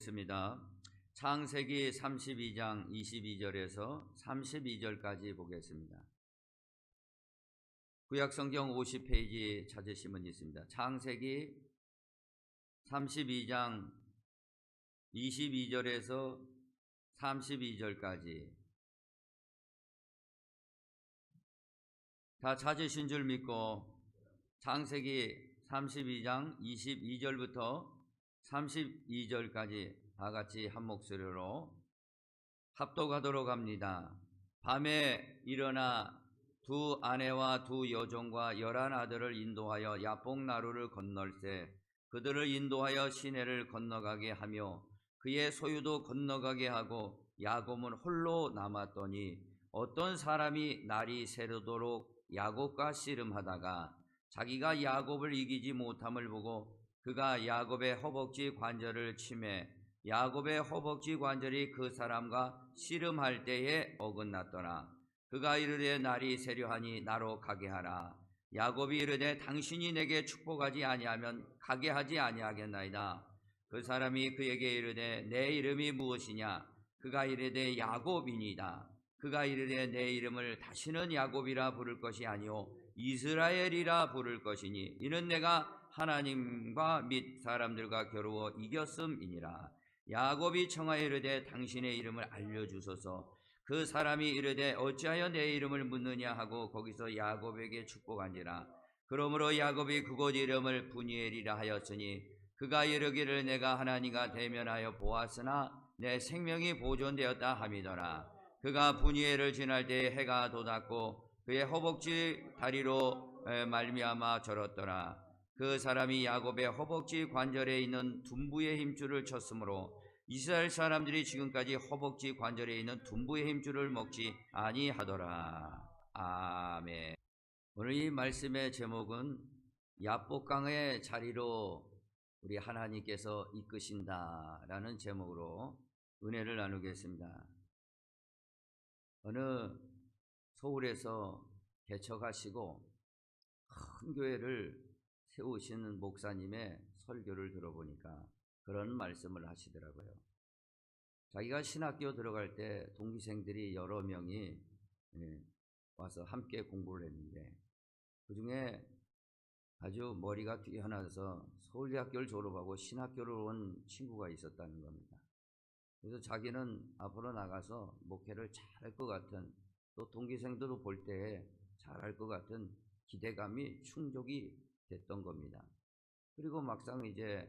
습니다. 창세기 32장 22절에서 32절까지 보겠습니다. 구약성경 50페이지 찾으시면 있습니다. 창세기 32장 22절에서 32절까지 다 찾으신 줄 믿고 창세기 32장 22절부터 32절까지 다 같이 한 목소리로 합독하도록 합니다. 밤에 일어나 두 아내와 두 여종과 11 아들을 인도하여 야복 나루를 건널세 그들을 인도하여 시내를 건너가게 하며 그의 소유도 건너가게 하고 야곱은 홀로 남았더니 어떤 사람이 날이 새르도록 야곱과 씨름하다가 자기가 야곱을 이기지 못함을 보고 그가 야곱의 허벅지 관절을 치매 야곱의 허벅지 관절이 그 사람과 씨름할 때에 어긋났더라. 그가 이르되 날이 새려하니 나로 가게 하라. 야곱이 이르되 당신이 내게 축복하지 아니하면 가게 하지 아니하겠나이다. 그 사람이 그에게 이르되 내 이름이 무엇이냐? 그가 이르되 야곱이니이다. 그가 이르되 내 이름을 다시는 야곱이라 부를 것이 아니오 이스라엘이라 부를 것이니 이는 내가 하나님과 및 사람들과 겨루어 이겼음이니라. 야곱이 청하여 이르되 당신의 이름을 알려주소서. 그 사람이 이르되 어찌하여 내 이름을 묻느냐 하고 거기서 야곱에게 축복한지라. 그러므로 야곱이 그곳 이름을 브니엘이라 하였으니 그가 이르기를 내가 하나님과 대면하여 보았으나 내 생명이 보존되었다 함이더라. 그가 브니엘을 지날 때에 해가 돋았고 그의 허벅지 다리로 말미암아 절었더라. 그 사람이 야곱의 허벅지 관절에 있는 둔부의 힘줄을 쳤으므로 이스라엘 사람들이 지금까지 허벅지 관절에 있는 둔부의 힘줄을 먹지 아니하더라. 아멘. 오늘 이 말씀의 제목은 야복강의 자리로 우리 하나님께서 이끄신다라는 제목으로 은혜를 나누겠습니다. 어느 서울에서 개척하시고 큰 교회를 세우시는 목사님의 설교를 들어보니까 그런 말씀을 하시더라고요. 자기가 신학교 들어갈 때 동기생들이 여러 명이 와서 함께 공부를 했는데 그 중에 아주 머리가 뛰어나서 서울대학교를 졸업하고 신학교를 온 친구가 있었다는 겁니다. 그래서 자기는 앞으로 나가서 목회를 잘할 것 같은, 또 동기생들도 볼 때 잘할 것 같은 기대감이 충족이 됐던 겁니다. 그리고 막상 이제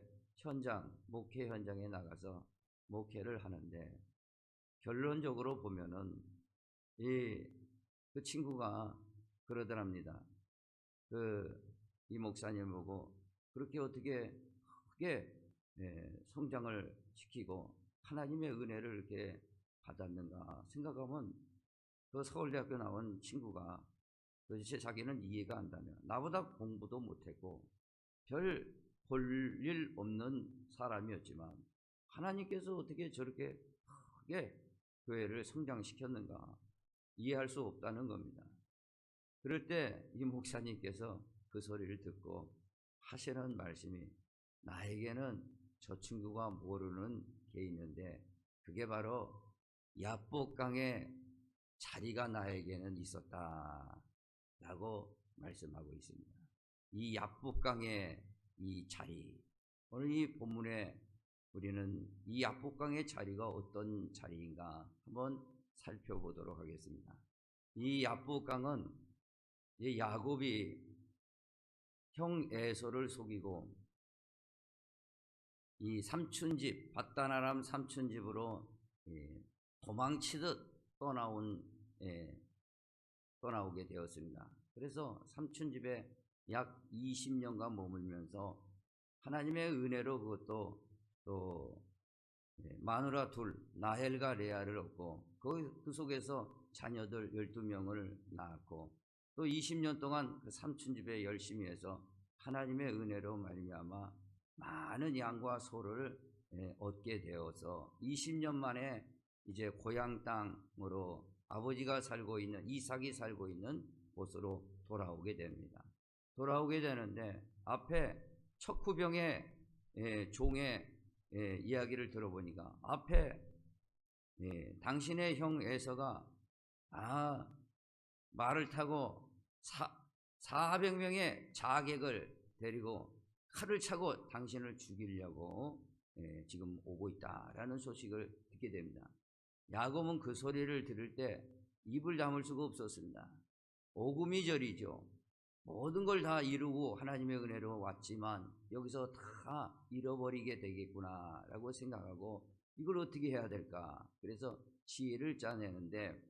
목회 현장에 나가서 목회를 하는데 결론적으로 보면은 그 친구가 그러더랍니다. 이 목사님 보고 그렇게 어떻게 크게 성장을 시키고 하나님의 은혜를 이렇게 받았는가 생각하면 그 서울대학교 나온 친구가 도대체 자기는 이해가 안 가며 나보다 공부도 못했고 별 볼 일 없는 사람이었지만 하나님께서 어떻게 저렇게 크게 교회를 성장시켰는가 이해할 수 없다는 겁니다. 그럴 때 이 목사님께서 그 소리를 듣고 하시는 말씀이 나에게는 저 친구가 모르는 게 있는데 그게 바로 야복강의 자리가 나에게는 있었다 라고 말씀하고 있습니다. 이 야복강의 이 자리, 오늘 이 본문에 우리는 이 야복강의 자리가 어떤 자리인가 한번 살펴보도록 하겠습니다. 이 야복강은 야곱이 형 에서를 속이고 이 삼촌집 밧단 아람 삼촌집으로 도망치듯 떠나오게 되었습니다. 그래서 삼촌집에 약 20년간 머물면서 하나님의 은혜로 그것도 또 마누라 둘 나헬과 레아를 얻고 그 속에서 자녀들 12명을 낳았고 또 20년 동안 그 삼촌집에 열심히 해서 하나님의 은혜로 말미암아 많은 양과 소를 얻게 되어서 20년 만에 이제 고향 땅으로 아버지가 살고 있는 이삭이 살고 있는 곳으로 돌아오게 됩니다. 돌아오게 되는데 앞에 척후병의 종의 이야기를 들어보니까 앞에 당신의 형 에서가 말을 타고 400명의 자객을 데리고 칼을 차고 당신을 죽이려고 지금 오고 있다라는 소식을 듣게 됩니다. 야곱은 그 소리를 들을 때 입을 다물 수가 없었습니다. 오금이절이죠. 모든 걸 다 이루고 하나님의 은혜로 왔지만 여기서 다 잃어버리게 되겠구나 라고 생각하고 이걸 어떻게 해야 될까. 그래서 지혜를 짜내는데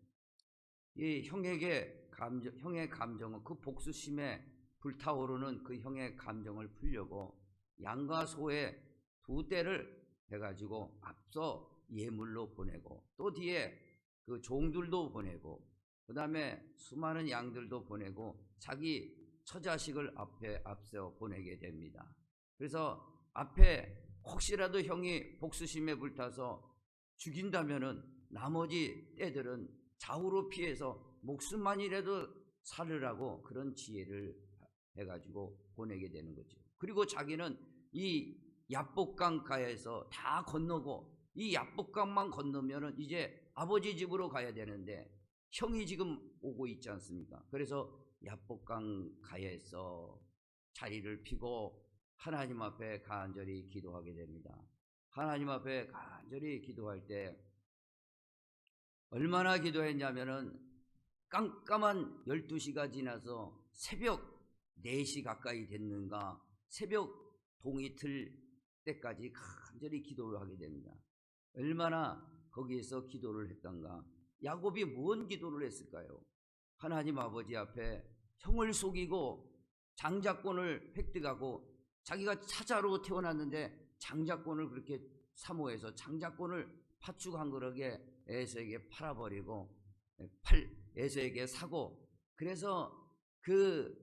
이 형의 감정은 그 복수심에 불타오르는 그 형의 감정을 풀려고 양과 소의 2떼를 해가지고 앞서 예물로 보내고 또 뒤에 그 종들도 보내고 그 다음에 수많은 양들도 보내고 자기 처자식을 앞서 보내게 됩니다. 그래서 앞에 혹시라도 형이 복수심에 불타서 죽인다면은 나머지 떼들은 좌우로 피해서 목숨만이라도 살으라고 그런 지혜를 해가지고 보내게 되는 거죠. 그리고 자기는 이 야복강가에서 다 건너고 이 야복강만 건너면은 이제 아버지 집으로 가야 되는데 형이 지금 오고 있지 않습니까? 그래서 야복강가에서 자리를 피고 하나님 앞에 간절히 기도하게 됩니다. 하나님 앞에 간절히 기도할 때 얼마나 기도했냐면은 깜깜한 12시가 지나서 새벽 4시 가까이 됐는가 새벽 동이 틀 때까지 간절히 기도를 하게 됩니다. 얼마나 거기에서 기도를 했던가. 야곱이 무슨 기도를 했을까요? 하나님 아버지 앞에 형을 속이고 장자권을 획득하고 자기가 사자로 태어났는데 장자권을 그렇게 사모해서 장자권을 팥죽 그릇에 에서에게 팔아버리고 에서에게 사고 그래서 그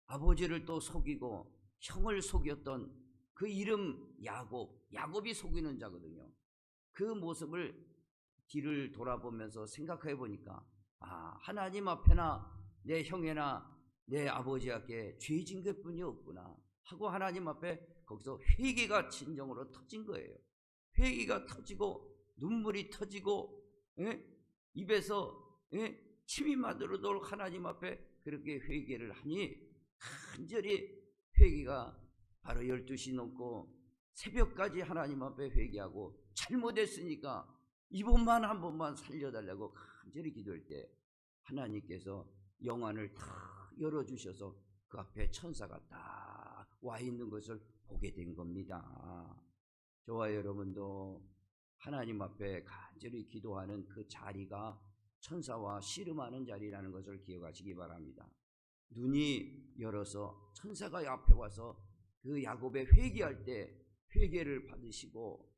아버지를 또 속이고 형을 속였던 그 이름 야곱이 속이는 자거든요. 그 모습을 뒤를 돌아보면서 생각해 보니까 하나님 앞에나 내 형에나 내 아버지 앞에 죄진 것뿐이 없구나 하고 하나님 앞에 거기서 회개가 진정으로 터진 거예요. 회개가 터지고 눈물이 터지고 입에서 침이 마르도록 하나님 앞에 그렇게 회개를 하니 간절히 회개가 바로 12시 넘고 새벽까지 하나님 앞에 회개하고 잘못했으니까 이번만 한 번만 살려달라고 간절히 기도할 때 하나님께서 영안을 다 열어주셔서 그 앞에 천사가 딱 와 있는 것을 보게 된 겁니다. 저와 여러분도 하나님 앞에 간절히 기도하는 그 자리가 천사와 씨름하는 자리라는 것을 기억하시기 바랍니다. 눈이 열어서 천사가 앞에 와서 그 야곱의 회개할 때 회개를 받으시고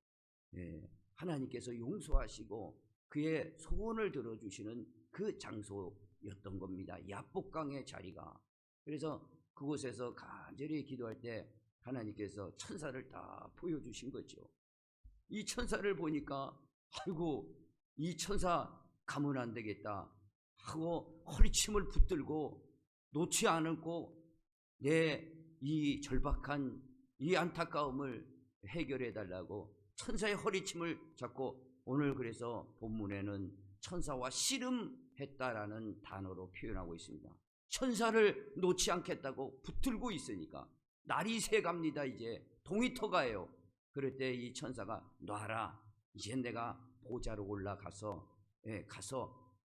하나님께서 용서하시고 그의 소원을 들어주시는 그 장소였던 겁니다. 야복강의 자리가. 그래서 그곳에서 간절히 기도할 때 하나님께서 천사를 다 보여주신 거죠. 이 천사를 보니까 아이고 이 천사 가면 안 되겠다 하고 허리춤을 붙들고 놓지 않고 내 이 절박한 이 안타까움을 해결해 달라고 천사의 허리춤을 잡고 오늘 그래서 본문에는 천사와 씨름했다라는 단어로 표현하고 있습니다. 천사를 놓지 않겠다고 붙들고 있으니까 날이 새갑니다. 이제 동이 터가요. 그럴 때 이 천사가 놔라. 이제 내가 보좌로 올라가서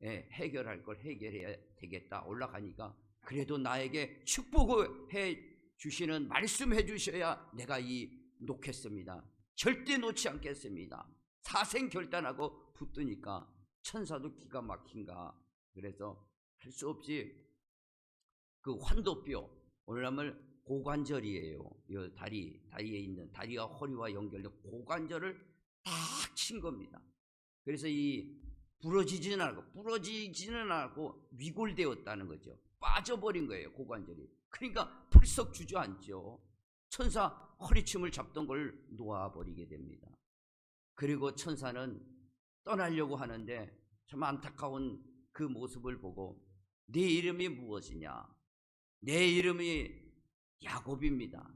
해결할 걸 해결해야 되겠다. 올라가니까 그래도 나에게 축복을 해 주시는 말씀해 주셔야 내가 놓겠습니다. 절대 놓지 않겠습니다. 사생 결단하고 붙드니까 천사도 기가 막힌가. 그래서 할 수 없이 그 환도뼈 오늘날 고관절이에요. 이 다리에 있는 다리와 허리와 연결된 고관절을 딱 친 겁니다. 그래서 부러지지는 않고 위골되었다는 거죠. 빠져버린 거예요. 고관절이. 그러니까 불썩 주저앉죠. 천사 허리춤을 잡던 걸 놓아버리게 됩니다. 그리고 천사는 떠나려고 하는데 참 안타까운 그 모습을 보고 네 이름이 무엇이냐? 내 이름이 야곱입니다.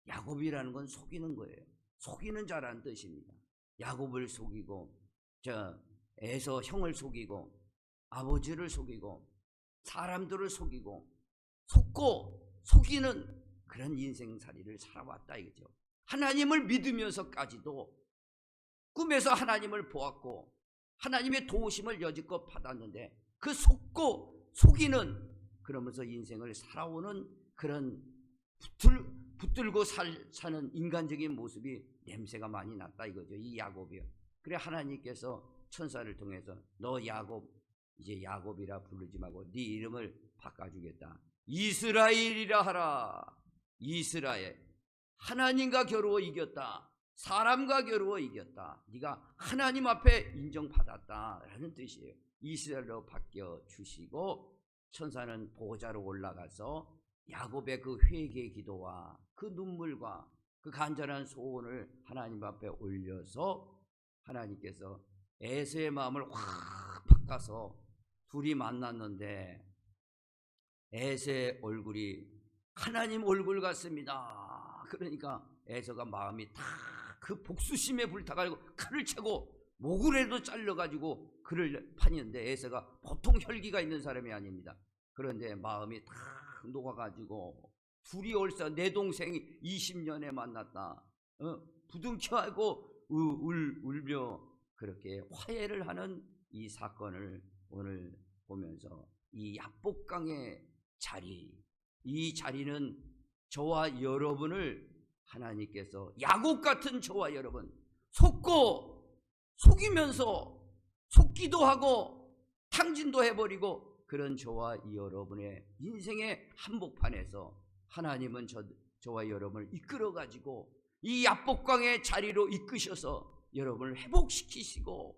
야곱이라는 건 속이는 거예요. 속이는 자라는 뜻입니다. 야곱을 속이고 에서 형을 속이고 아버지를 속이고 사람들을 속이고 속이는 그런 인생살이를 살아왔다 이거죠. 하나님을 믿으면서까지도 꿈에서 하나님을 보았고 하나님의 도우심을 여지껏 받았는데 그 속이는 그러면서 인생을 살아오는 그런 붙들고 사는 인간적인 모습이 냄새가 많이 났다 이거죠. 이 야곱이요. 그래 하나님께서 천사를 통해서 너 야곱, 이제 야곱이라 부르지 말고 네 이름을 바꿔주겠다. 이스라엘이라 하라. 이스라엘. 하나님과 겨루어 이겼다. 사람과 겨루어 이겼다. 네가 하나님 앞에 인정받았다라는 뜻이에요. 이스라엘로 바뀌어주시고 천사는 보좌로 올라가서 야곱의 그 회개 기도와 그 눈물과 그 간절한 소원을 하나님 앞에 올려서 하나님께서 에서의 마음을 확 바꿔서 둘이 만났는데 에서의 얼굴이 하나님 얼굴 같습니다. 그러니까 에서가 마음이 다 그 복수심에 불타가지고 칼을 채고 목을에도 잘라가지고 그를 파는데 에서가 보통 혈기가 있는 사람이 아닙니다. 그런데 마음이 다 녹아가지고 둘이 얼싸 내 동생이 20년에 만났다. 부둥켜하고 울며 그렇게 화해를 하는 이 사건을 오늘 보면서 이 야복강의 자리, 이 자리는 저와 여러분을 하나님께서 야곱 같은 저와 여러분 속이면서 속기도 하고 탕진도 해버리고 그런 저와 여러분의 인생의 한복판에서 하나님은 저와 여러분을 이끌어가지고 이 야복강의 자리로 이끄셔서 여러분을 회복시키시고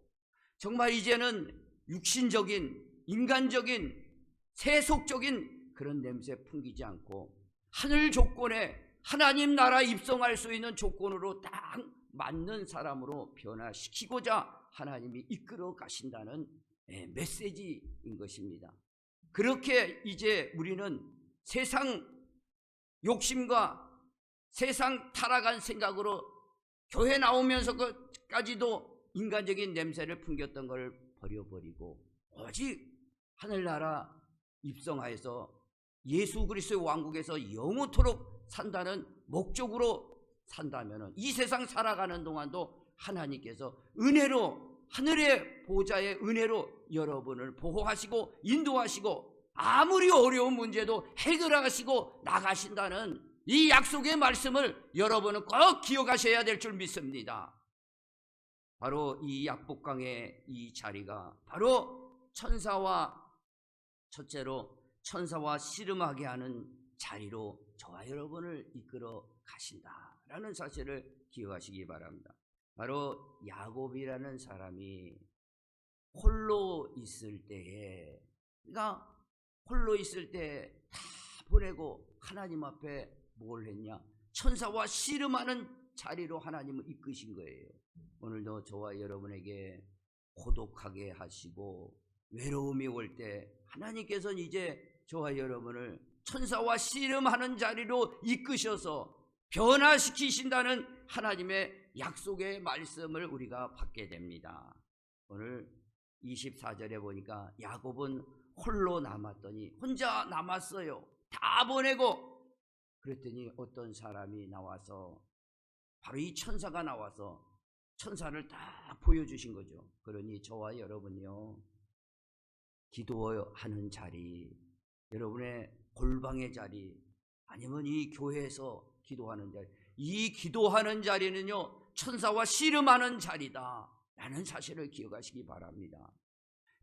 정말 이제는 육신적인 인간적인 세속적인 그런 냄새 풍기지 않고 하늘 조건에 하나님 나라 입성할 수 있는 조건으로 딱 맞는 사람으로 변화시키고자 하나님이 이끌어 가신다는 메시지인 것입니다. 그렇게 이제 우리는 세상 욕심과 세상 타락한 생각으로 교회 나오면서까지도 인간적인 냄새를 풍겼던 걸 버려버리고 오직 하늘나라 입성하여서 예수 그리스도의 왕국에서 영원토록 산다는 목적으로 산다면 이 세상 살아가는 동안도 하나님께서 은혜로 하늘의 보좌의 은혜로 여러분을 보호하시고 인도하시고 아무리 어려운 문제도 해결하시고 나가신다는 이 약속의 말씀을 여러분은 꼭 기억하셔야 될 줄 믿습니다. 바로 이 야복강의 이 자리가 바로 첫째로 천사와 씨름하게 하는 자리로 저와 여러분을 이끌어 가신다라는 사실을 기억하시기 바랍니다. 바로 야곱이라는 사람이 홀로 있을 때에, 그러니까 홀로 있을 때 다 보내고 하나님 앞에 뭘 했냐? 천사와 씨름하는 자리로 하나님을 이끄신 거예요. 오늘도 저와 여러분에게 고독하게 하시고 외로움이 올 때 하나님께서는 이제 저와 여러분을 천사와 씨름하는 자리로 이끄셔서 변화시키신다는 하나님의 약속의 말씀을 우리가 받게 됩니다. 오늘 24절에 보니까 야곱은 홀로 남았더니 혼자 남았어요. 다 보내고. 그랬더니 어떤 사람이 나와서 바로 이 천사가 나와서 천사를 다 보여주신 거죠. 그러니 저와 여러분이요, 기도하는 자리, 여러분의 골방의 자리, 아니면 이 교회에서 기도하는 자리, 이 기도하는 자리는요 천사와 씨름하는 자리다 라는 사실을 기억하시기 바랍니다.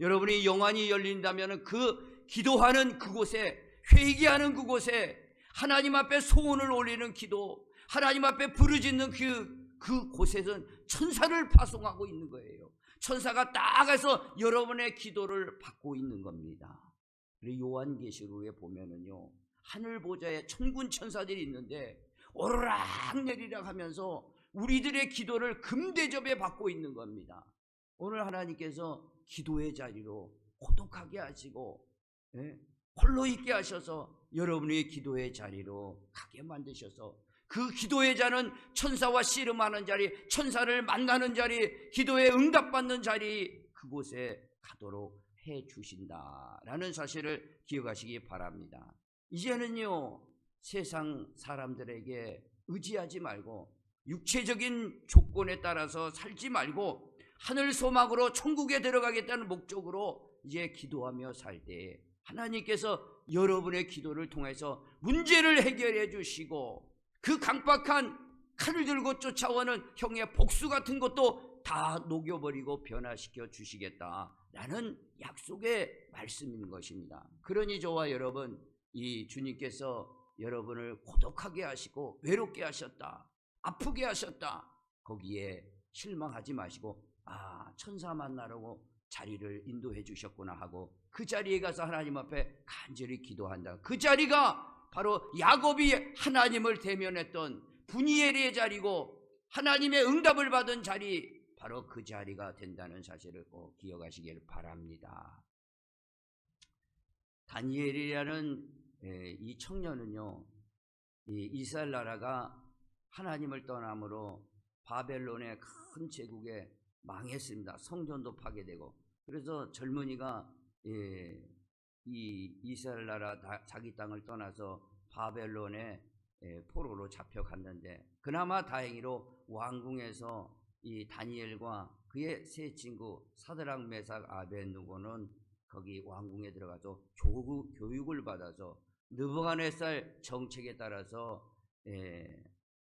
여러분이 영안이 열린다면 그 기도하는 그곳에, 회개하는 그곳에, 하나님 앞에 소원을 올리는 기도, 하나님 앞에 부르짖는 그 곳에서는 천사를 파송하고 있는 거예요. 천사가 딱 가서 여러분의 기도를 받고 있는 겁니다. 그리고 요한계시록에 보면은요, 하늘 보좌에 천군 천사들이 있는데 오르락 내리락 하면서 우리들의 기도를 금대접에 받고 있는 겁니다. 오늘 하나님께서 기도의 자리로 고독하게 하시고 홀로 있게 하셔서 여러분의 기도의 자리로 가게 만드셔서 그 기도의 자는 천사와 씨름하는 자리, 천사를 만나는 자리, 기도에 응답받는 자리, 그곳에 가도록 해 주신다라는 사실을 기억하시기 바랍니다. 이제는요, 세상 사람들에게 의지하지 말고 육체적인 조건에 따라서 살지 말고 하늘 소망으로 천국에 들어가겠다는 목적으로 이제 기도하며 살 때에 하나님께서 여러분의 기도를 통해서 문제를 해결해 주시고 그 강박한 칼을 들고 쫓아오는 형의 복수 같은 것도 다 녹여버리고 변화시켜 주시겠다라는 약속의 말씀인 것입니다. 그러니 저와 여러분, 이 주님께서 여러분을 고독하게 하시고 외롭게 하셨다, 아프게 하셨다, 거기에 실망하지 마시고 천사 만나라고 자리를 인도해 주셨구나 하고 그 자리에 가서 하나님 앞에 간절히 기도한다. 그 자리가 바로 야곱이 하나님을 대면했던 분이엘의 자리고 하나님의 응답을 받은 자리, 바로 그 자리가 된다는 사실을 꼭 기억하시길 바랍니다. 다니엘이라는 이 청년은요, 이 이스라엘 나라가 하나님을 떠남으로 바벨론의 큰 제국에 망했습니다. 성전도 파괴되고. 그래서 젊은이가 이 이스라엘 나라 자기 땅을 떠나서 바벨론의 포로로 잡혀갔는데, 그나마 다행히로 왕궁에서 이 다니엘과 그의 세 친구 사드락, 메삭, 아벳느고는 거기 왕궁에 들어가서 교육을 받아서 느부갓네살 정책에 따라서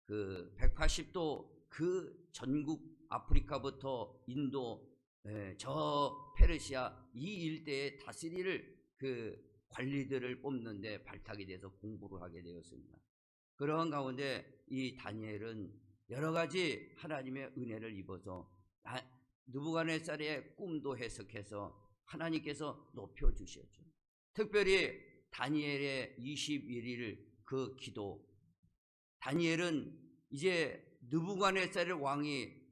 그 180도 그 전국 아프리카부터 인도, 저 페르시아 이 일대에 다스릴 그 관리들을 뽑는데 발탁이 돼서 공부를 하게 되었습니다. 그러한 가운데 이 다니엘은 여러 가지 하나님의 은혜를 입어서 느부갓네살의 꿈도 해석해서 하나님께서 높여주셨죠. 특별히 다니엘의 21일 그 기도, 다니엘은 이제 느부갓네살 왕이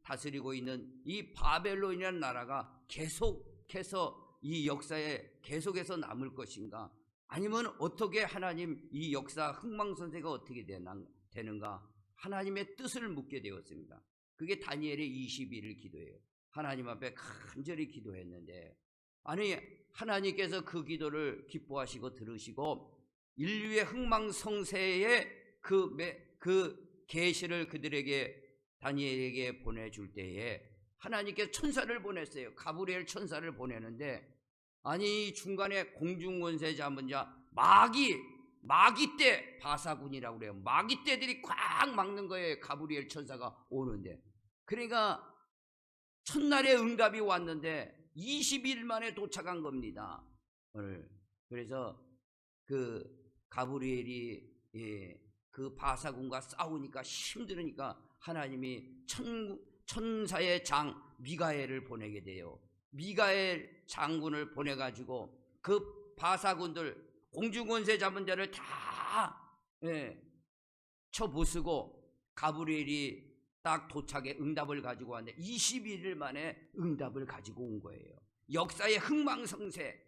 다스리고 있는 이 바벨론이라는 나라가 계속해서 이 역사에 계속해서 남을 것인가, 아니면 어떻게 하나님 이 역사 흥망성쇠가 어떻게 되는가, 하나님의 뜻을 묻게 되었습니다. 그게 다니엘의 21일 기도예요. 하나님 앞에 간절히 기도했는데, 아니 하나님께서 그 기도를 기뻐하시고 들으시고 인류의 흥망성쇠의 그 계시를 그들에게, 다니엘에게 보내줄 때에 하나님께서 천사를 보냈어요. 가브리엘 천사를 보내는데, 아니 중간에 공중권세 잡은 자 마귀떼 바사군이라고 그래요. 마귀떼들이 꽉 막는 거예요. 가브리엘 천사가 오는데. 그러니까 첫날에 응답이 왔는데 20일 만에 도착한 겁니다. 오늘 그래서 그 가브리엘이 그 바사군과 싸우니까 힘들으니까 하나님이 천사의 장 미가엘을 보내게 돼요. 미가엘 장군을 보내가지고 그 바사군들, 공중권세 잡은 자를 다 쳐부수고, 가브리엘이 딱 도착해 응답을 가지고 왔는데 21일 만에 응답을 가지고 온 거예요. 역사의 흥망성쇠,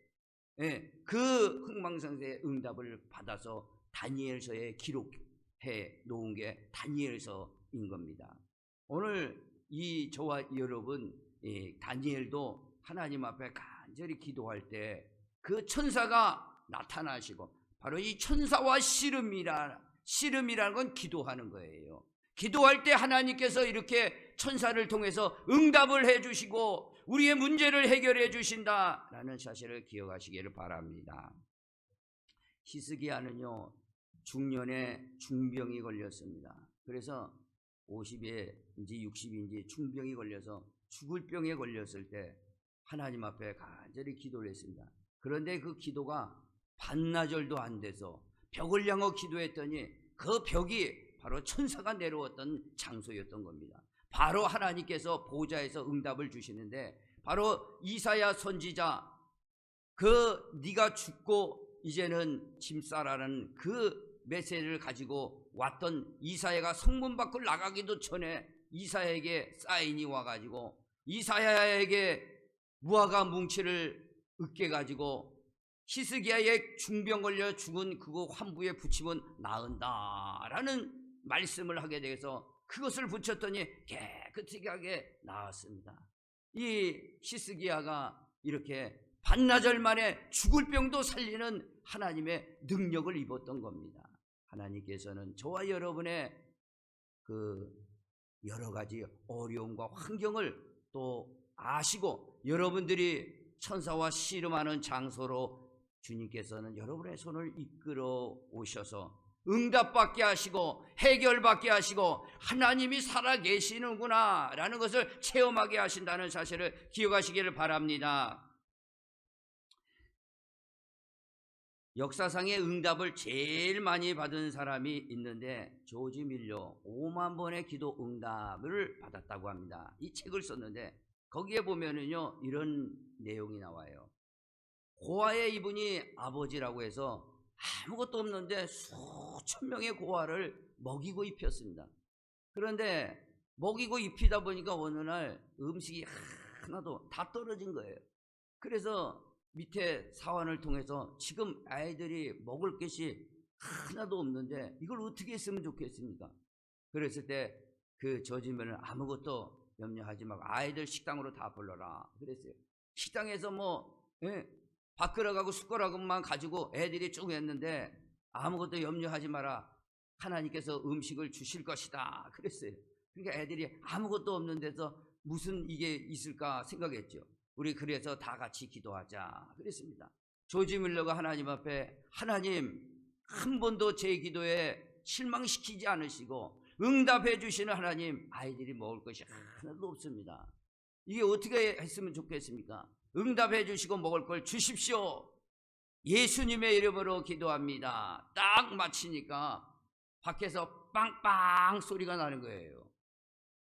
그 흥망성쇠의 응답을 받아서 다니엘서에 기록해 놓은 게 다니엘서인 겁니다. 오늘 이 저와 여러분, 다니엘도 하나님 앞에 간절히 기도할 때 그 천사가 나타나시고, 바로 이 천사와 씨름이라는 건 기도하는 거예요. 기도할 때 하나님께서 이렇게 천사를 통해서 응답을 해주시고 우리의 문제를 해결해 주신다라는 사실을 기억하시기를 바랍니다. 히스기야는요, 중년에 중병이 걸렸습니다. 그래서 50인지 60인지 중병이 걸려서 죽을 병에 걸렸을 때 하나님 앞에 간절히 기도를 했습니다. 그런데 그 기도가 반나절도 안 돼서 벽을 향해 기도했더니 그 벽이 바로 천사가 내려왔던 장소였던 겁니다. 바로 하나님께서 보좌에서 응답을 주시는데, 바로 이사야 선지자, 그 네가 죽고 이제는 짐 싸라는 그 메시지를 가지고 왔던 이사야가 성문 밖을 나가기도 전에 이사야에게 사인이 와가지고 이사야에게 무화과 뭉치를 으깨 가지고 히스기야의 중병 걸려 죽은 그거 환부에 붙이면 나은다라는 말씀을 하게 돼서 그것을 붙였더니 깨끗하게 나았습니다. 이 히스기야가 이렇게 반나절 만에 죽을 병도 살리는 하나님의 능력을 입었던 겁니다. 하나님께서는 저와 여러분의 그 여러 가지 어려움과 환경을 또 아시고 여러분들이 천사와 씨름하는 장소로 주님께서는 여러분의 손을 이끌어 오셔서 응답받게 하시고 해결받게 하시고 하나님이 살아계시는구나 라는 것을 체험하게 하신다는 사실을 기억하시기를 바랍니다. 역사상의 응답을 제일 많이 받은 사람이 있는데 조지 밀러 5만 번의 기도 응답을 받았다고 합니다. 이 책을 썼는데 거기에 보면은요 이런 내용이 나와요. 고아의 이분이 아버지라고 해서 아무것도 없는데 수천 명의 고아를 먹이고 입혔습니다. 그런데 먹이고 입히다 보니까 어느 날 음식이 하나도 다 떨어진 거예요. 그래서 밑에 사원을 통해서 지금 아이들이 먹을 것이 하나도 없는데 이걸 어떻게 했으면 좋겠습니까? 그랬을 때 그 저지면은 아무것도 염려하지 말고 아이들 식당으로 다 불러라 그랬어요. 식당에서 밥그릇하고 숟가락만 가지고 애들이 쭉 했는데 아무것도 염려하지 마라. 하나님께서 음식을 주실 것이다 그랬어요. 그러니까 애들이 아무것도 없는 데서 무슨 이게 있을까 생각했죠. 우리 그래서 다 같이 기도하자 그랬습니다. 조지 밀러가 하나님 앞에 하나님 한 번도 제 기도에 실망시키지 않으시고 응답해 주시는 하나님, 아이들이 먹을 것이 하나도 없습니다. 이게 어떻게 했으면 좋겠습니까? 응답해 주시고 먹을 걸 주십시오. 예수님의 이름으로 기도합니다. 딱 마치니까 밖에서 빵빵 소리가 나는 거예요.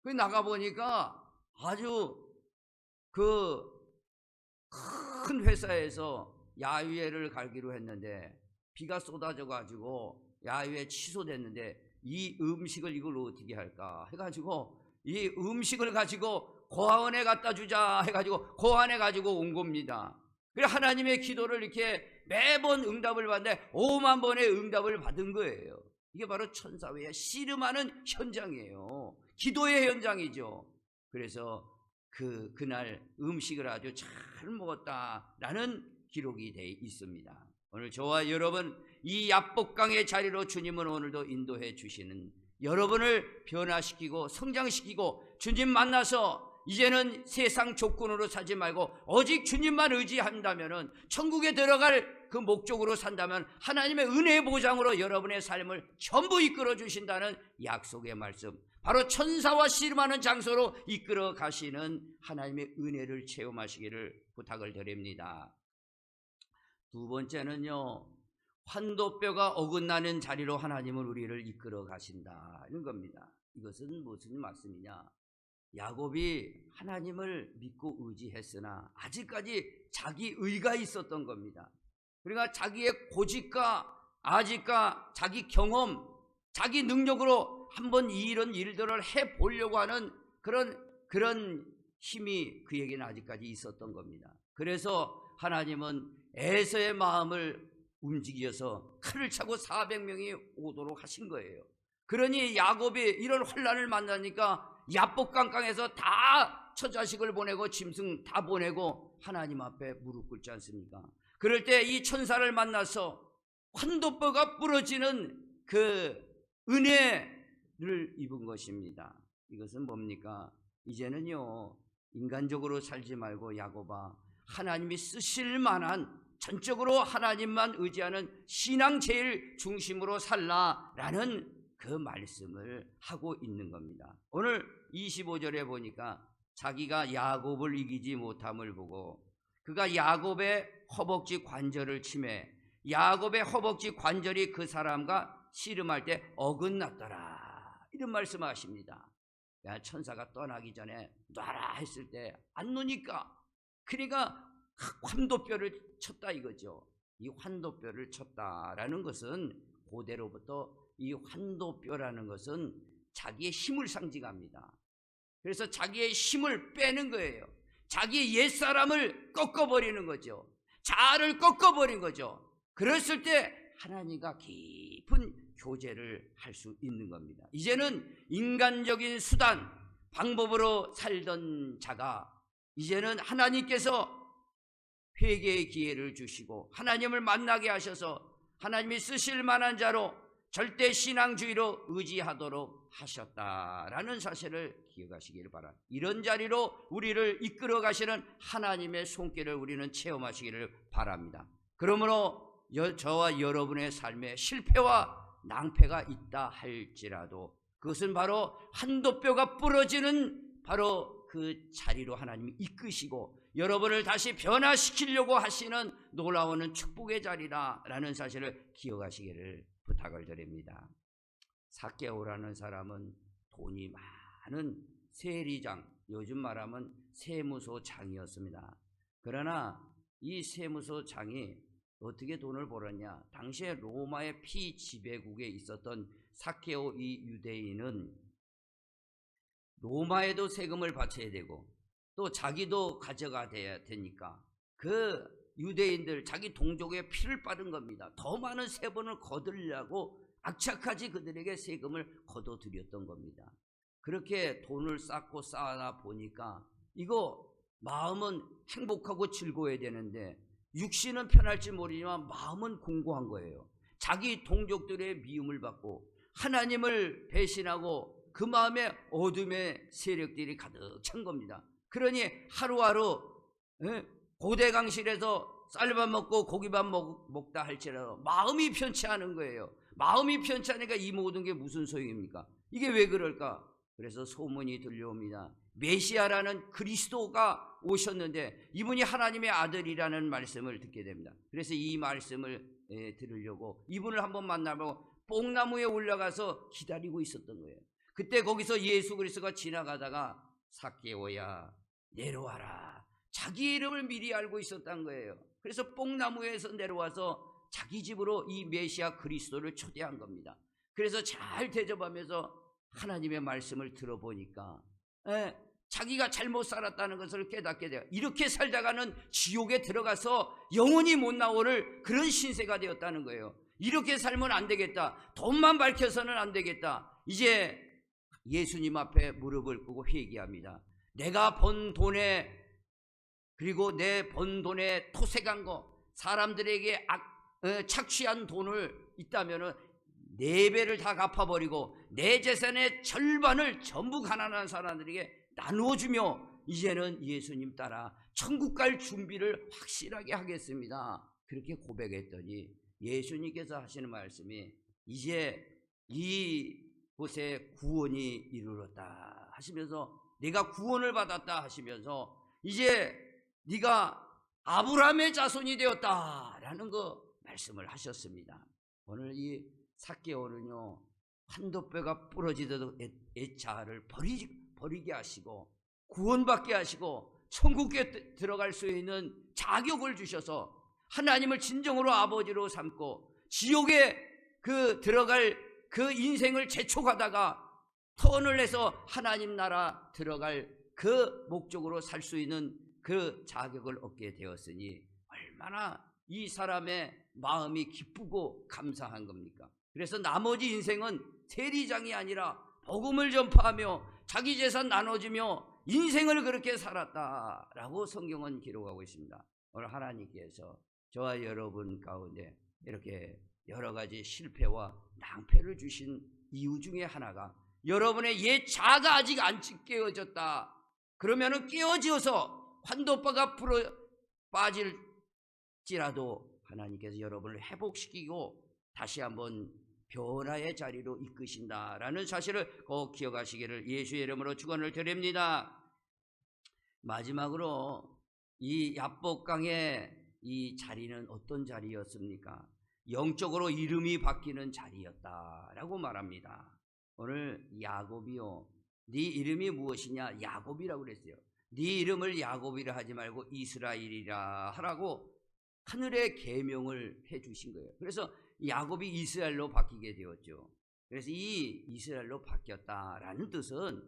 그 나가보니까 아주 그 큰 회사에서 야유회를 갈기로 했는데 비가 쏟아져 가지고 야유회 취소됐는데 이 음식을 이걸 어떻게 할까 해가지고 이 음식을 가지고 고아원에 갖다 주자 해가지고 고아원에 가지고 온 겁니다. 그래 하나님의 기도를 이렇게 매번 응답을 받는데 5만 번의 응답을 받은 거예요. 이게 바로 천사회에 씨름하는 현장이에요. 기도의 현장이죠. 그래서 그날 음식을 아주 잘 먹었다라는 기록이 되어 있습니다. 오늘 저와 여러분 이 야복강의 자리로 주님은 오늘도 인도해 주시는 여러분을 변화시키고 성장시키고 주님 만나서 이제는 세상 조건으로 살지 말고 오직 주님만 의지한다면 천국에 들어갈 그 목적으로 산다면 하나님의 은혜의 보장으로 여러분의 삶을 전부 이끌어 주신다는 약속의 말씀, 바로 천사와 씨름하는 장소로 이끌어 가시는 하나님의 은혜를 체험하시기를 부탁을 드립니다. 두 번째는요, 환도뼈가 어긋나는 자리로 하나님은 우리를 이끌어 가신다는 겁니다. 이것은 무슨 말씀이냐? 야곱이 하나님을 믿고 의지했으나 아직까지 자기 의가 있었던 겁니다. 그러니까 자기의 고집과 아직과 자기 경험, 자기 능력으로 한번 이런 일들을 해보려고 하는 그런 힘이 그에게는 아직까지 있었던 겁니다. 그래서 하나님은 에서의 마음을 움직여서 칼을 차고 400명이 오도록 하신 거예요. 그러니 야곱이 이런 환난을 만나니까 야복강강에서 다 처자식을 보내고 짐승 다 보내고 하나님 앞에 무릎 꿇지 않습니까? 그럴 때 이 천사를 만나서 환도뼈가 부러지는 그 은혜를 입은 것입니다. 이것은 뭡니까? 이제는요, 인간적으로 살지 말고 야곱아, 하나님이 쓰실 만한 전적으로 하나님만 의지하는 신앙 제일 중심으로 살라라는 그 말씀을 하고 있는 겁니다. 오늘 25절에 보니까 자기가 야곱을 이기지 못함을 보고 그가 야곱의 허벅지 관절을 치매 야곱의 허벅지 관절이 그 사람과 씨름할 때 어긋났더라, 이런 말씀하십니다. 야, 천사가 떠나기 전에 놔라 했을 때 안 놓으니까, 그러니까 환도뼈를 쳤다 이거죠. 이 환도뼈를 쳤다라는 것은 고대로부터 이 환도뼈라는 것은 자기의 힘을 상징합니다. 그래서 자기의 힘을 빼는 거예요. 자기의 옛사람을 꺾어버리는 거죠. 자아를 꺾어버린 거죠. 그랬을 때 하나님과 깊은 교제를 할 수 있는 겁니다. 이제는 인간적인 수단, 방법으로 살던 자가 이제는 하나님께서 회개의 기회를 주시고 하나님을 만나게 하셔서 하나님이 쓰실 만한 자로 절대 신앙주의로 의지하도록 하셨다라는 사실을 기억하시기를 바랍니다. 이런 자리로 우리를 이끌어 가시는 하나님의 손길을 우리는 체험하시기를 바랍니다. 그러므로 저와 여러분의 삶에 실패와 낭패가 있다 할지라도 그것은 바로 한도뼈가 부러지는 바로 그 자리로 하나님이 이끄시고 여러분을 다시 변화시키려고 하시는 놀라운 축복의 자리라는 사실을 기억하시기를 부탁을 드립니다. 삭개오라는 사람은 돈이 많은 세리장, 요즘 말하면 세무소장이었습니다. 그러나 이 세무소장이 어떻게 돈을 벌었냐? 당시에 로마의 피지배국에 있었던 삭개오 이 유대인은 로마에도 세금을 바쳐야 되고 또 자기도 가져가야 되니까 그 유대인들 자기 동족의 피를 빠른 겁니다. 더 많은 세금을 거두려고 악착같이 그들에게 세금을 거둬들였던 겁니다. 그렇게 돈을 쌓고 쌓아 보니까 이거 마음은 행복하고 즐거워야 되는데 육신은 편할지 모르지만 마음은 공고한 거예요. 자기 동족들의 미움을 받고 하나님을 배신하고 그 마음에 어둠의 세력들이 가득 찬 겁니다. 그러니 하루하루 고대강실에서 쌀밥 먹고 고기밥 먹다 할지라도 마음이 편치 않은 거예요. 마음이 편치 않으니까 이 모든 게 무슨 소용입니까? 이게 왜 그럴까? 그래서 소문이 들려옵니다. 메시아라는 그리스도가 오셨는데 이분이 하나님의 아들이라는 말씀을 듣게 됩니다. 그래서 이 말씀을 들으려고 이분을 한번 만나보고 뽕나무에 올라가서 기다리고 있었던 거예요. 그때 거기서 예수 그리스도가 지나가다가 삭개오야 내려와라. 자기 이름을 미리 알고 있었던 거예요. 그래서 뽕나무에서 내려와서 자기 집으로 이 메시아 그리스도를 초대한 겁니다. 그래서 잘 대접하면서 하나님의 말씀을 들어보니까 자기가 잘못 살았다는 것을 깨닫게 돼요. 이렇게 살다가는 지옥에 들어가서 영원히 못 나오를 그런 신세가 되었다는 거예요. 이렇게 살면 안 되겠다. 돈만 밝혀서는 안 되겠다. 이제 예수님 앞에 무릎을 꿇고 회개합니다. 내가 번 돈에 그리고 내 번 돈에 토색한 거 사람들에게 착취한 돈을 있다면은 4배를 다 갚아버리고 내 재산의 절반을 전부 가난한 사람들에게 나누어주며 이제는 예수님 따라 천국 갈 준비를 확실하게 하겠습니다. 그렇게 고백했더니 예수님께서 하시는 말씀이 이제 이곳에 구원이 이르렀다 하시면서 내가 구원을 받았다 하시면서 이제 네가 아브라함의 자손이 되었다라는 거 말씀을 하셨습니다. 오늘 이 삭개오는요 한도뼈가 부러지도록 자아를 버리게 하시고 구원받게 하시고 천국에 들어갈 수 있는 자격을 주셔서 하나님을 진정으로 아버지로 삼고 지옥에 들어갈 그 인생을 재촉하다가 턴을 해서 하나님 나라 들어갈 그 목적으로 살 수 있는 그 자격을 얻게 되었으니 얼마나 이 사람의 마음이 기쁘고 감사한 겁니까? 그래서 나머지 인생은 세리장이 아니라 복음을 전파하며 자기 재산 나눠주며 인생을 그렇게 살았다라고 성경은 기록하고 있습니다. 오늘 하나님께서 저와 여러분 가운데 이렇게 여러 가지 실패와 낭패를 주신 이유 중에 하나가 여러분의 옛 자아가 아직 안 깨어졌다. 그러면은 깨어져서 환도뼈가 빠질지라도 하나님께서 여러분을 회복시키고 다시 한번 변화의 자리로 이끄신다라는 사실을 꼭 기억하시기를 예수의 이름으로 축원을 드립니다. 마지막으로 이 야복강의 이 자리는 어떤 자리였습니까? 영적으로 이름이 바뀌는 자리였다라고 말합니다. 오늘 야곱이요, 네 이름이 무엇이냐? 야곱이라고 그랬어요. 네 이름을 야곱이라 하지 말고 이스라엘이라 하라고 하늘의 계명을 해주신 거예요. 그래서 야곱이 이스라엘로 바뀌게 되었죠. 그래서 이 이스라엘로 바뀌었다라는 뜻은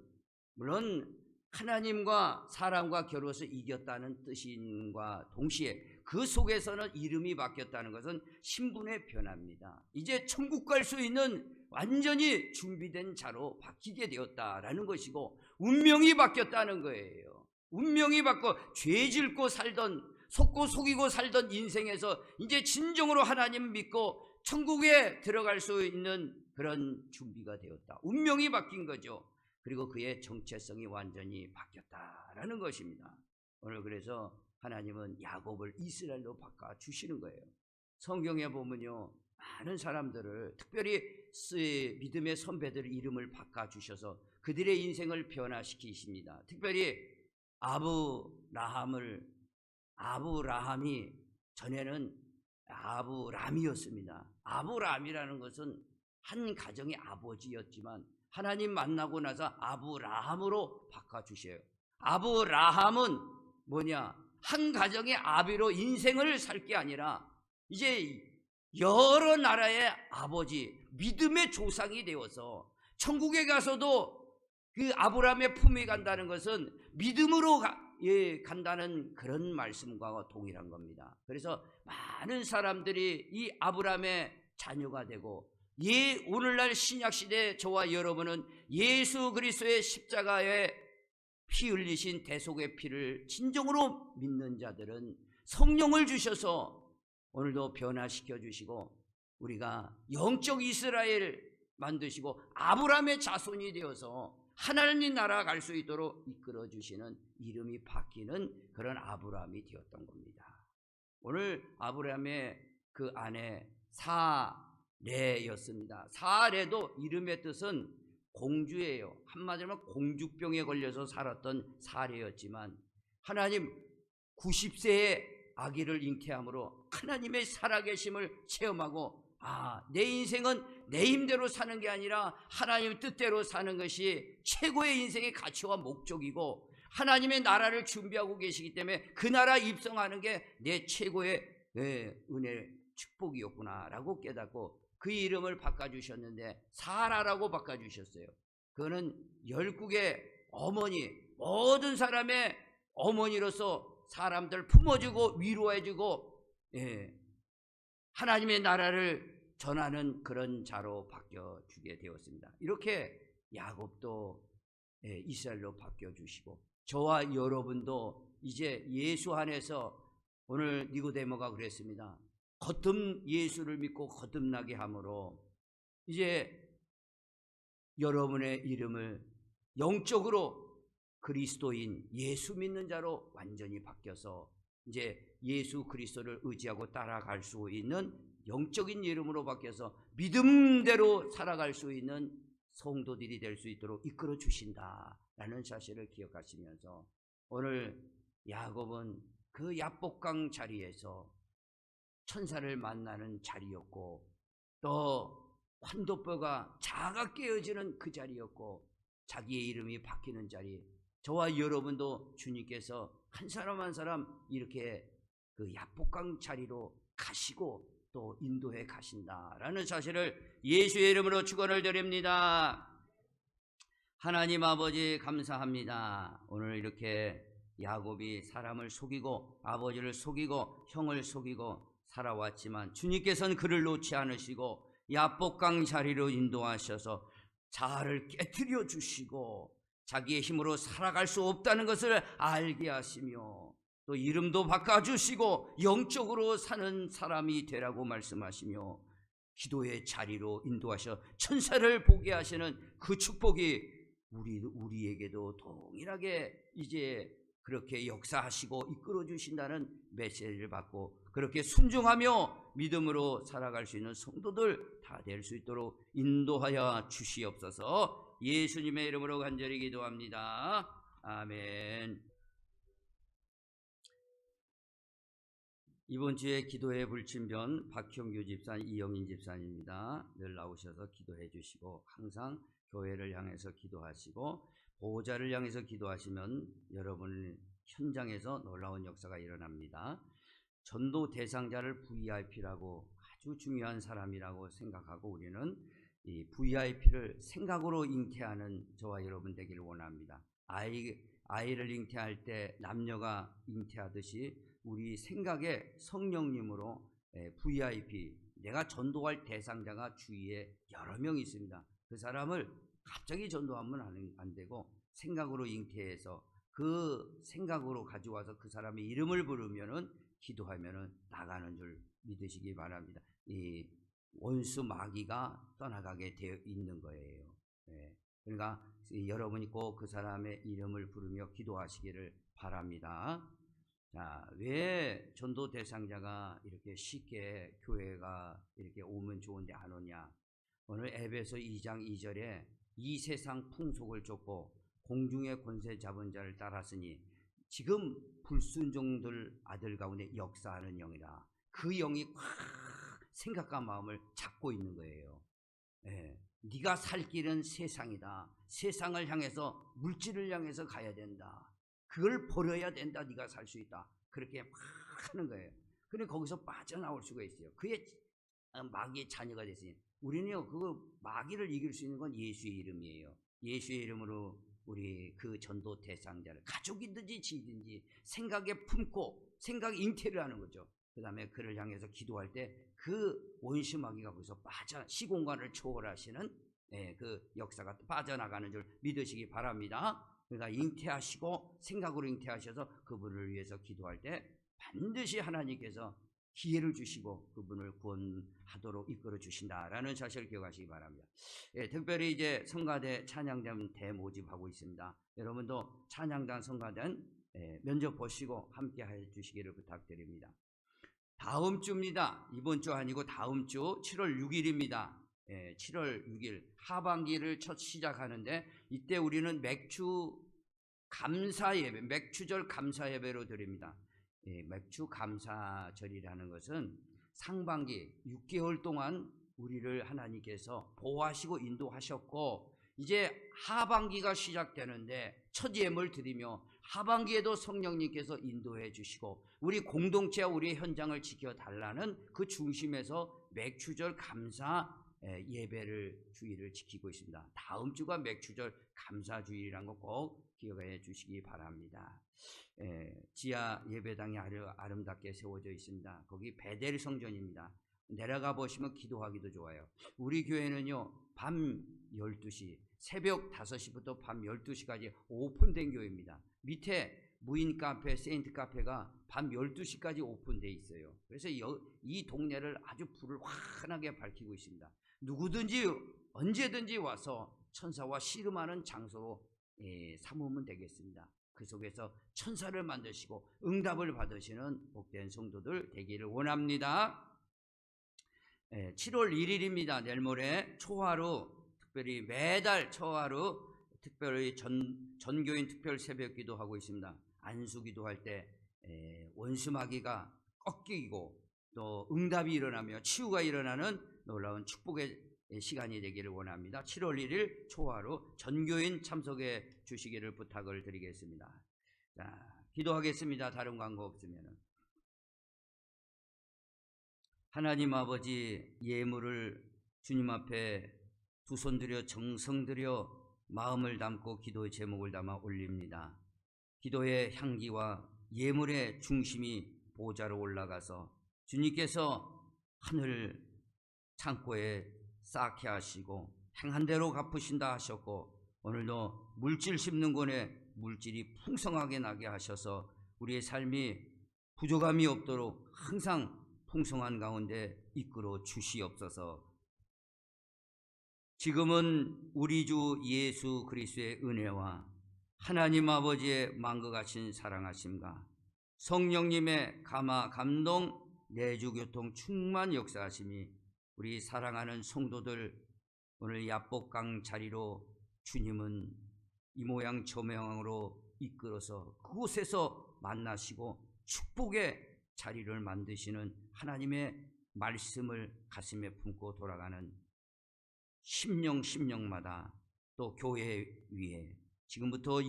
물론 하나님과 사람과 겨루어서 이겼다는 뜻인과 동시에 그 속에서는 이름이 바뀌었다는 것은 신분의 변화입니다. 이제 천국 갈 수 있는 완전히 준비된 자로 바뀌게 되었다라는 것이고, 운명이 바뀌었다는 거예요. 운명이 바뀌어 죄 짓고 살던, 속고 속이고 살던 인생에서 이제 진정으로 하나님 믿고 천국에 들어갈 수 있는 그런 준비가 되었다. 운명이 바뀐 거죠. 그리고 그의 정체성이 완전히 바뀌었다라는 것입니다. 오늘 그래서 하나님은 야곱을 이스라엘로 바꿔주시는 거예요. 성경에 보면요, 많은 사람들을, 특별히 믿음의 선배들의 이름을 바꿔주셔서 그들의 인생을 변화시키십니다. 특별히 아브라함이 전에는 아브람이었습니다. 아브람이라는 것은 한 가정의 아버지였지만 하나님 만나고 나서 아브라함으로 바꿔주셔요. 아브라함은 뭐냐? 한 가정의 아비로 인생을 살 게 아니라 이제 여러 나라의 아버지, 믿음의 조상이 되어서 천국에 가서도 그 아브라함의 품에 간다는 것은 믿음으로 간다는 그런 말씀과 동일한 겁니다. 그래서 많은 사람들이 이 아브라함의 자녀가 되고, 오늘날 신약시대 저와 여러분은 예수 그리스도의 십자가에 피 흘리신 대속의 피를 진정으로 믿는 자들은 성령을 주셔서 오늘도 변화시켜 주시고, 우리가 영적 이스라엘 만드시고 아브라함의 자손이 되어서 하나님 나라 갈 수 있도록 이끌어 주시는, 이름이 바뀌는 그런 아브라함이 되었던 겁니다. 오늘 아브라함의 그 아내 사레였습니다. 사레도 이름의 뜻은 공주예요. 한마디로 공주병에 걸려서 살았던 사례였지만, 하나님 90세에 아기를 잉태함으로 하나님의 살아계심을 체험하고, 내 인생은 내 힘대로 사는 게 아니라 하나님의 뜻대로 사는 것이 최고의 인생의 가치와 목적이고, 하나님의 나라를 준비하고 계시기 때문에 그 나라 입성하는 게 내 최고의 은혜, 축복이었구나 라고 깨닫고 그 이름을 바꿔주셨는데 사라라고 바꿔주셨어요. 그거는 열국의 어머니, 모든 사람의 어머니로서 사람들 품어주고 위로해주고, 하나님의 나라를 전하는 그런 자로 바뀌어주게 되었습니다. 이렇게 야곱도 이스라엘로 바뀌어주시고, 저와 여러분도 이제 예수 안에서, 오늘 니고데모가 그랬습니다. 예수를 믿고 거듭나게 함으로 이제 여러분의 이름을 영적으로 그리스도인 예수 믿는 자로 완전히 바뀌어서 이제 예수 그리스도를 의지하고 따라갈 수 있는 영적인 이름으로 바뀌어서 믿음대로 살아갈 수 있는 성도들이 될 수 있도록 이끌어 주신다라는 사실을 기억하시면서, 오늘 야곱은 그 야복강 자리에서 천사를 만나는 자리였고, 또 환도뼈가 자가 깨어지는 그 자리였고, 자기의 이름이 바뀌는 자리, 저와 여러분도 주님께서 한 사람 한 사람 이렇게 그 야복강 자리로 가시고 또 인도해 가신다라는 사실을 예수의 이름으로 축원을 드립니다. 하나님 아버지 감사합니다. 오늘 이렇게 야곱이 사람을 속이고 아버지를 속이고 형을 속이고 살아왔지만, 주님께서는 그를 놓지 않으시고 야복강 자리로 인도하셔서 자아를 깨트려 주시고 자기의 힘으로 살아갈 수 없다는 것을 알게 하시며, 또 이름도 바꿔주시고 영적으로 사는 사람이 되라고 말씀하시며 기도의 자리로 인도하셔 천사를 보게 하시는 그 축복이 우리에게도 동일하게 이제 그렇게 역사하시고 이끌어 주신다는 메시지를 받고, 그렇게 순종하며 믿음으로 살아갈 수 있는 성도들 다 될 수 있도록 인도하여 주시옵소서. 예수님의 이름으로 간절히 기도합니다. 아멘. 이번 주에 기도의 불침변 박형규 집사님, 이영인 집사님입니다. 늘 나오셔서 기도해 주시고, 항상 교회를 향해서 기도하시고 보호자를 향해서 기도하시면 여러분 현장에서 놀라운 역사가 일어납니다. 전도 대상자를 VIP라고 아주 중요한 사람이라고 생각하고 우리는 이 VIP를 생각으로 잉태하는 저와 여러분 되기를 원합니다. 아이를 잉태할 때 남녀가 잉태하듯이 우리 생각에 성령님으로 VIP, 내가 전도할 대상자가 주위에 여러 명 있습니다. 그 사람을 갑자기 전도하면 안 되고 생각으로 잉태해서 그 생각으로 가져와서 그 사람의 이름을 부르면은 기도하면은 나가는 줄 믿으시기 바랍니다. 이 원수 마귀가 떠나가게 되어 있는 거예요. 그러니까 여러분이 꼭 그 사람의 이름을 부르며 기도하시기를 바랍니다. 자, 왜 전도 대상자가 이렇게 쉽게 교회가 이렇게 오면 좋은데 안 오냐? 오늘 에베소 2장 2절에 이 세상 풍속을 쫓고 공중의 권세 잡은 자를 따랐으니 지금 불순종들 아들 가운데 역사하는 영이라. 그 영이 확 생각과 마음을 잡고 있는 거예요. 네가 살 길은 세상이다. 세상을 향해서, 물질을 향해서 가야 된다. 그걸 버려야 된다. 네가 살 수 있다. 그렇게 막 하는 거예요. 근데 거기서 빠져나올 수가 있어요. 그의 마귀의 자녀가 됐으니 우리는요, 그 마귀를 이길 수 있는 건 예수의 이름이에요. 예수의 이름으로 우리 그 전도 대상자를 가족이든지 지든지 생각에 품고 생각에 잉태를 하는 거죠. 그 다음에 그를 향해서 기도할 때 그 원수 마귀가 거기서 시공간을 초월하시는 그 역사가 빠져나가는 줄 믿으시기 바랍니다. 그러니까 잉태하시고 생각으로 잉태하셔서 그분을 위해서 기도할 때 반드시 하나님께서 기회를 주시고 그분을 구원하도록 이끌어 주신다라는 사실을 기억하시기 바랍니다. 특별히 이제 성가대 찬양단 대모집하고 있습니다. 여러분도 찬양단 성가단 면접 보시고 함께 해 주시기를 부탁드립니다. 다음 주입니다. 이번 주 아니고 다음 주 7월 6일입니다. 7월 6일 하반기를 첫 시작하는데 이때 우리는 맥주 감사예배, 맥주절 감사예배로 드립니다. 맥주 감사절이라는 것은 상반기 6개월 동안 우리를 하나님께서 보호하시고 인도하셨고 이제 하반기가 시작되는데 첫 예물 드리며 하반기에도 성령님께서 인도해 주시고 우리 공동체와 우리 현장을 지켜달라는 그 중심에서 맥주절 감사 예배를 주일을 지키고 있습니다. 다음 주가 맥주절 감사주일이라는 거 꼭 기억해 주시기 바랍니다. 지하 예배당이 아름답게 세워져 있습니다. 거기 베델 성전입니다. 내려가 보시면 기도하기도 좋아요. 우리 교회는요, 밤 12시, 새벽 5시부터 밤 12시까지 오픈된 교회입니다. 밑에 무인 카페, 세인트 카페가 밤 12시까지 오픈되어 있어요. 그래서 이 동네를 아주 불을 환하게 밝히고 있습니다. 누구든지 언제든지 와서 천사와 씨름하는 장소로 삼으면 되겠습니다. 그 속에서 천사를 만드시고 응답을 받으시는 복된 성도들 되기를 원합니다. 7월 1일입니다. 내일 모레 초하루, 특별히 매달 초하루 특별히 전교인 특별 새벽 기도하고 있습니다. 안수 기도할 때 원수 마귀가 꺾이고 또 응답이 일어나며 치유가 일어나는 놀라운 축복의 시간이 되기를 원합니다. 7월 1일 초하루 전교인 참석해 주시기를 부탁을 드리겠습니다. 자, 기도하겠습니다. 다른 광고 없으면. 하나님 아버지, 예물을 주님 앞에 두 손 들여 정성 들여 마음을 담고 기도의 제목을 담아 올립니다. 기도의 향기와 예물의 중심이 보좌로 올라가서 주님께서 하늘 창고에 쌓게 하시고 행한 대로 갚으신다 하셨고 오늘도 물질 씹는 곳에 물질이 풍성하게 나게 하셔서 우리의 삶이 부족함이 없도록 항상 풍성한 가운데 이끌어 주시옵소서. 지금은 우리 주 예수 그리스도의 은혜와 하나님 아버지의 만극하신 사랑하심과 성령님의 감동 내주교통 충만 역사하심이 우리 사랑하는 성도들 오늘 야복강 자리로 주님은 이 모양 저 모양으로 이끌어서 그곳에서 만나시고 축복의 자리를 만드시는 하나님의 말씀을 가슴에 품고 돌아가는 심령마다 또 교회 위에 지금부터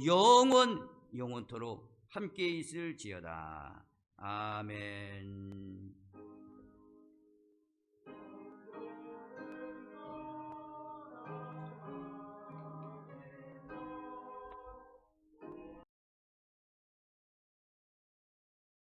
영원토록 함께 있을지어다. 아멘.